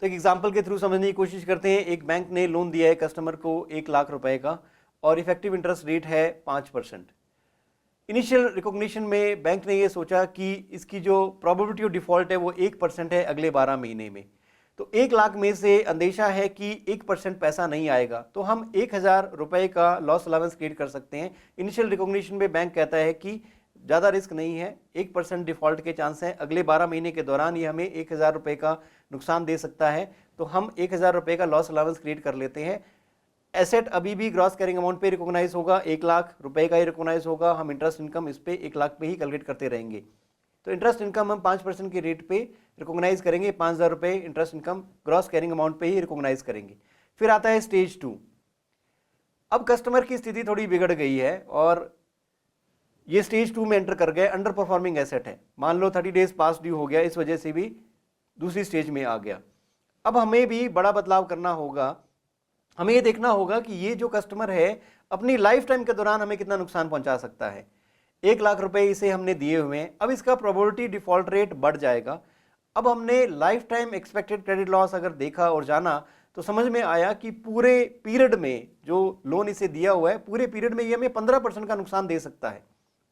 तो एक एग्जाम्पल के थ्रू समझने की कोशिश करते हैं। एक बैंक ने लोन दिया है कस्टमर को 1,00,000 रुपए का और इफेक्टिव इंटरेस्ट रेट है 5%। इनिशियल रिकॉग्निशन में बैंक ने ये सोचा कि इसकी जो प्रोबेबिलिटी ऑफ डिफॉल्ट है वो 1% है अगले 12 महीने में। तो 1,00,000 में से अंदेशा है कि 1% पैसा नहीं आएगा, तो हम 1,000 रुपए का लॉस अलाउंस क्रिएट कर सकते हैं। इनिशियल रिकॉग्निशन में बैंक कहता है कि ज़्यादा रिस्क नहीं है, 1% डिफॉल्ट के चांस हैं, अगले 12 महीने के दौरान ये हमें 1,000 रुपए का नुकसान दे सकता है, तो हम 1,000 रुपए का लॉस अलाउंस क्रिएट कर लेते हैं। एसेट अभी भी ग्रॉस कैरिंग अमाउंट पे रिकॉग्नाइज होगा, 1,00,000 रुपए का ही रिकॉग्नाइज होगा। हम इंटरेस्ट इनकम इस पे 1,00,000 पे ही कैलकुलेट करते रहेंगे। तो इंटरेस्ट इनकम हम 5% के रेट पे रिकॉग्नाइज करेंगे, 5,000 रुपए interest income gross carrying amount पे ही रिकॉग्नाइज करेंगे। फिर आता है स्टेज 2। अब कस्टमर की स्थिति थोड़ी बिगड़ गई है और ये स्टेज 2 में एंटर कर गए, अंडर परफॉर्मिंग एसेट है। मान लो 30 डेज पास ड्यू हो गया, इस वजह से भी दूसरी स्टेज में आ गया। अब हमें भी बड़ा बदलाव करना होगा। हमें ये देखना होगा कि ये जो कस्टमर है अपनी लाइफ टाइम के दौरान हमें कितना नुकसान पहुंचा सकता है। 1,00,000 रुपए इसे हमने दिए हुए हैं, अब इसका प्रोबेबिलिटी डिफॉल्ट रेट बढ़ जाएगा। अब हमने life time expected credit loss अगर देखा और जाना तो समझ में आया कि पूरे पीरियड में जो लोन इसे दिया हुआ है, पूरे पीरियड में ये हमें 15% का नुकसान दे सकता है।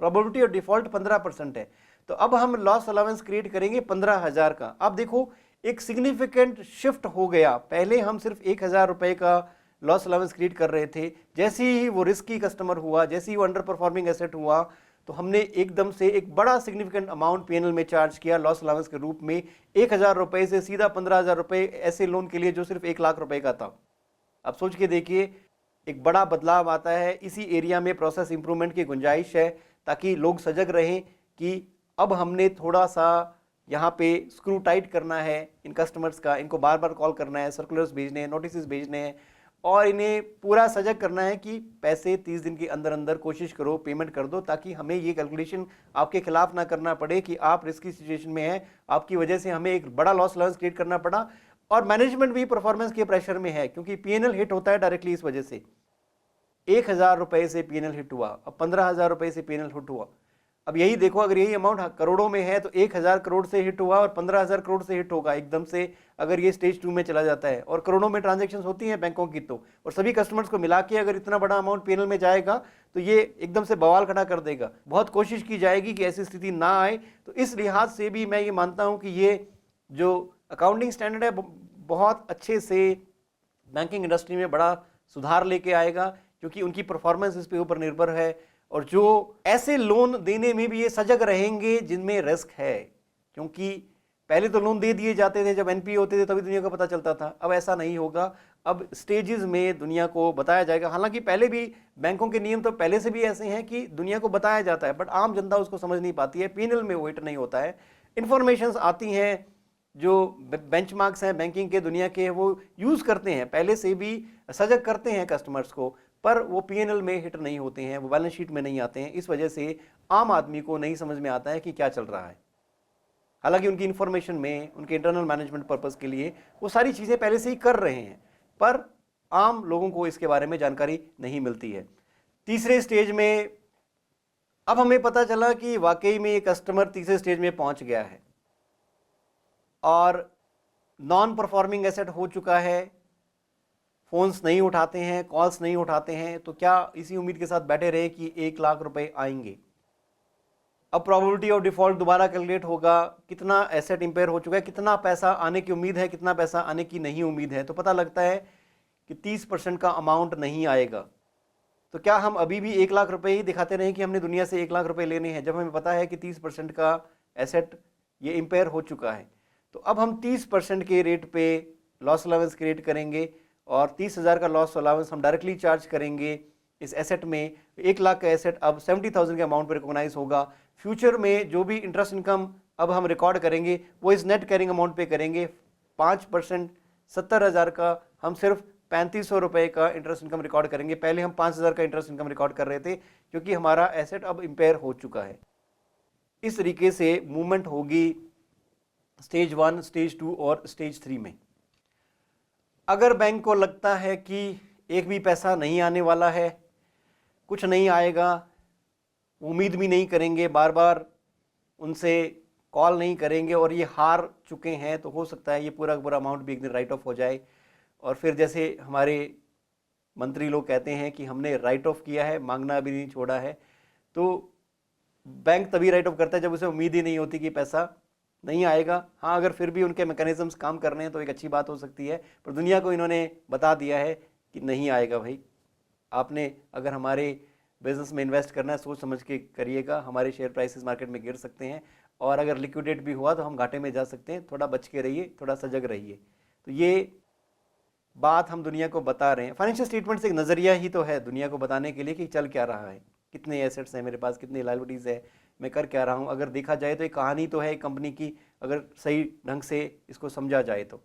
प्रोबेबिलिटी ऑफ डिफॉल्ट 15% है। तो अब हम लॉस अलाउंस क्रिएट करेंगे 15,000 का। अब देखो एक सिग्निफिकेंट शिफ्ट हो गया। पहले हम सिर्फ 1,000 रुपए का लॉस अलाउंस क्रिएट कर रहे थे, जैसे ही वो रिस्की कस्टमर हुआ, जैसे ही वो अंडर परफॉर्मिंग एसेट हुआ, तो हमने एकदम से एक बड़ा सिग्निफिकेंट अमाउंट पीएनएल में चार्ज किया लॉस अलाउंस के रूप में। 1,000 रुपए से सीधा 15,000 रुपए ऐसे लोन के लिए जो सिर्फ 1,00,000 रुपए का था। अब सोच के देखिए, एक बड़ा बदलाव आता है। इसी एरिया में प्रोसेस इंप्रूवमेंट की गुंजाइश है, ताकि लोग सजग रहें कि अब हमने थोड़ा सा यहाँ पे स्क्रू टाइट करना है इन कस्टमर्स का, इनको बार बार कॉल करना है, सर्कुलर्स भेजने हैं, नोटिस भेजने हैं और इन्हें पूरा सजग करना है कि पैसे 30 दिन के अंदर अंदर कोशिश करो पेमेंट कर दो, ताकि हमें ये कैलकुलेशन आपके खिलाफ ना करना पड़े कि आप रिस्की सिचुएशन में हैं, आपकी वजह से हमें एक बड़ा लॉस अलाउंस क्रिएट करना पड़ा। और मैनेजमेंट भी परफॉर्मेंस के प्रेशर में है, क्योंकि पीएनएल हिट होता है डायरेक्टली इस वजह से। 1,000 रुपए से पीएनएल हिट हुआ, अब 15,000 रुपए से पीएनएल हिट हुआ। अब यही देखो, अगर यही अमाउंट करोड़ों में है तो 1,000 करोड़ से हिट हुआ और 15,000 करोड़ से हिट होगा एकदम से, अगर ये स्टेज 2 में चला जाता है। और करोड़ों में ट्रांजैक्शंस होती हैं बैंकों की, तो और सभी कस्टमर्स को मिला के अगर इतना बड़ा अमाउंट पीएनएल में जाएगा तो ये एकदम से बवाल खड़ा कर देगा। बहुत कोशिश की जाएगी कि ऐसी स्थिति ना आए। तो इस लिहाज से भी मैं ये मानता हूँ कि ये जो अकाउंटिंग स्टैंडर्ड है बहुत अच्छे से बैंकिंग इंडस्ट्री में बड़ा सुधार लेके आएगा, क्योंकि उनकी परफॉर्मेंस इस पे ऊपर निर्भर है। और जो ऐसे लोन देने में भी ये सजग रहेंगे जिनमें रिस्क है, क्योंकि पहले तो लोन दे दिए जाते थे जब एनपीए होते थे तभी दुनिया को पता चलता था। अब ऐसा नहीं होगा, अब स्टेजेस में दुनिया को बताया जाएगा। हालांकि पहले भी बैंकों के नियम तो पहले से भी ऐसे हैं कि दुनिया को बताया जाता है, बट आम जनता उसको समझ नहीं पाती है। पीएनएल में वो हिट नहीं होता है। इंफॉर्मेशन आती हैं, जो बेंचमार्क्स हैं बैंकिंग के दुनिया के, वो यूज करते हैं, पहले से भी सजग करते हैं कस्टमर्स को, पर वो पीएनएल में हिट नहीं होते हैं, वो बैलेंस शीट में नहीं आते हैं। इस वजह से आम आदमी को नहीं समझ में आता है कि क्या चल रहा है। हालांकि उनकी इंफॉर्मेशन में, उनके इंटरनल मैनेजमेंट पर्पस के लिए वो सारी चीज़ें पहले से ही कर रहे हैं, पर आम लोगों को इसके बारे में जानकारी नहीं मिलती है। तीसरे स्टेज में अब हमें पता चला कि वाकई में ये कस्टमर तीसरे स्टेज में पहुंच गया है और नॉन परफॉर्मिंग एसेट हो चुका है, फोन्स नहीं उठाते हैं, कॉल्स नहीं उठाते हैं, तो क्या इसी उम्मीद के साथ बैठे रहे कि 1,00,000 रुपए आएंगे। अब प्रोबेबिलिटी ऑफ डिफॉल्ट दोबारा कैलकुलेट होगा, कितना एसेट इंपेयर हो चुका है, कितना पैसा आने की उम्मीद है, कितना पैसा आने की नहीं उम्मीद है। तो पता लगता है कि 30% का अमाउंट नहीं आएगा। तो क्या हम अभी भी 1,00,000 रुपए ही दिखाते रहे कि हमने दुनिया से 1,00,000 रुपए लेने हैं, जब हमें पता है कि 30% का एसेट ये इंपेयर हो चुका है। तो अब हम 30% के रेट पे लॉस अलाउंस क्रिएट करेंगे और 30,000 का लॉस अलाउंस हम डायरेक्टली चार्ज करेंगे इस एसेट में। 1,00,000 का एसेट अब 70,000 के अमाउंट पर रिकॉग्नाइज होगा। फ्यूचर में जो भी इंटरेस्ट इनकम अब हम रिकॉर्ड करेंगे वो इस नेट कैरिंग अमाउंट पे करेंगे। 5% 70,000 का हम सिर्फ 3,500 रुपए का इंटरेस्ट इनकम रिकॉर्ड करेंगे। पहले हम 5,000 का इंटरेस्ट इनकम रिकॉर्ड कर रहे थे, क्योंकि हमारा एसेट अब इंपेयर हो चुका है। इस तरीके से मूवमेंट होगी स्टेज 1, स्टेज 2 और स्टेज 3 में। अगर बैंक को लगता है कि एक भी पैसा नहीं आने वाला है, कुछ नहीं आएगा, उम्मीद भी नहीं करेंगे, बार बार उनसे कॉल नहीं करेंगे और ये हार चुके हैं तो हो सकता है ये पूरा का पूरा अमाउंट भी एक दिन राइट ऑफ हो जाए। और फिर जैसे हमारे मंत्री लोग कहते हैं कि हमने राइट ऑफ किया है, मांगना अभी नहीं छोड़ा है, तो बैंक तभी राइट ऑफ करता है जब उसे उम्मीद ही नहीं होती कि पैसा नहीं आएगा। हाँ, अगर फिर भी उनके मैकेनिज्म्स काम कर रहे हैं तो एक अच्छी बात हो सकती है, पर दुनिया को इन्होंने बता दिया है कि नहीं आएगा भाई। आपने अगर हमारे बिजनेस में इन्वेस्ट करना है सोच समझ के करिएगा, हमारे शेयर प्राइसेस मार्केट में गिर सकते हैं और अगर लिक्विडेट भी हुआ तो हम घाटे में जा सकते हैं। थोड़ा बच के रहिए, थोड़ा सजग रहिए। तो ये बात हम दुनिया को बता रहे हैं। फाइनेंशियल स्टेटमेंट्स एक नज़रिया ही तो है दुनिया को बताने के लिए कि चल क्या रहा है, कितने एसेट्स हैं मेरे पास, कितनी लायबिलिटीज़ है, मैं कर क्या रहा हूँ। अगर देखा जाए तो एक कहानी तो है एक कंपनी की, अगर सही ढंग से इसको समझा जाए तो।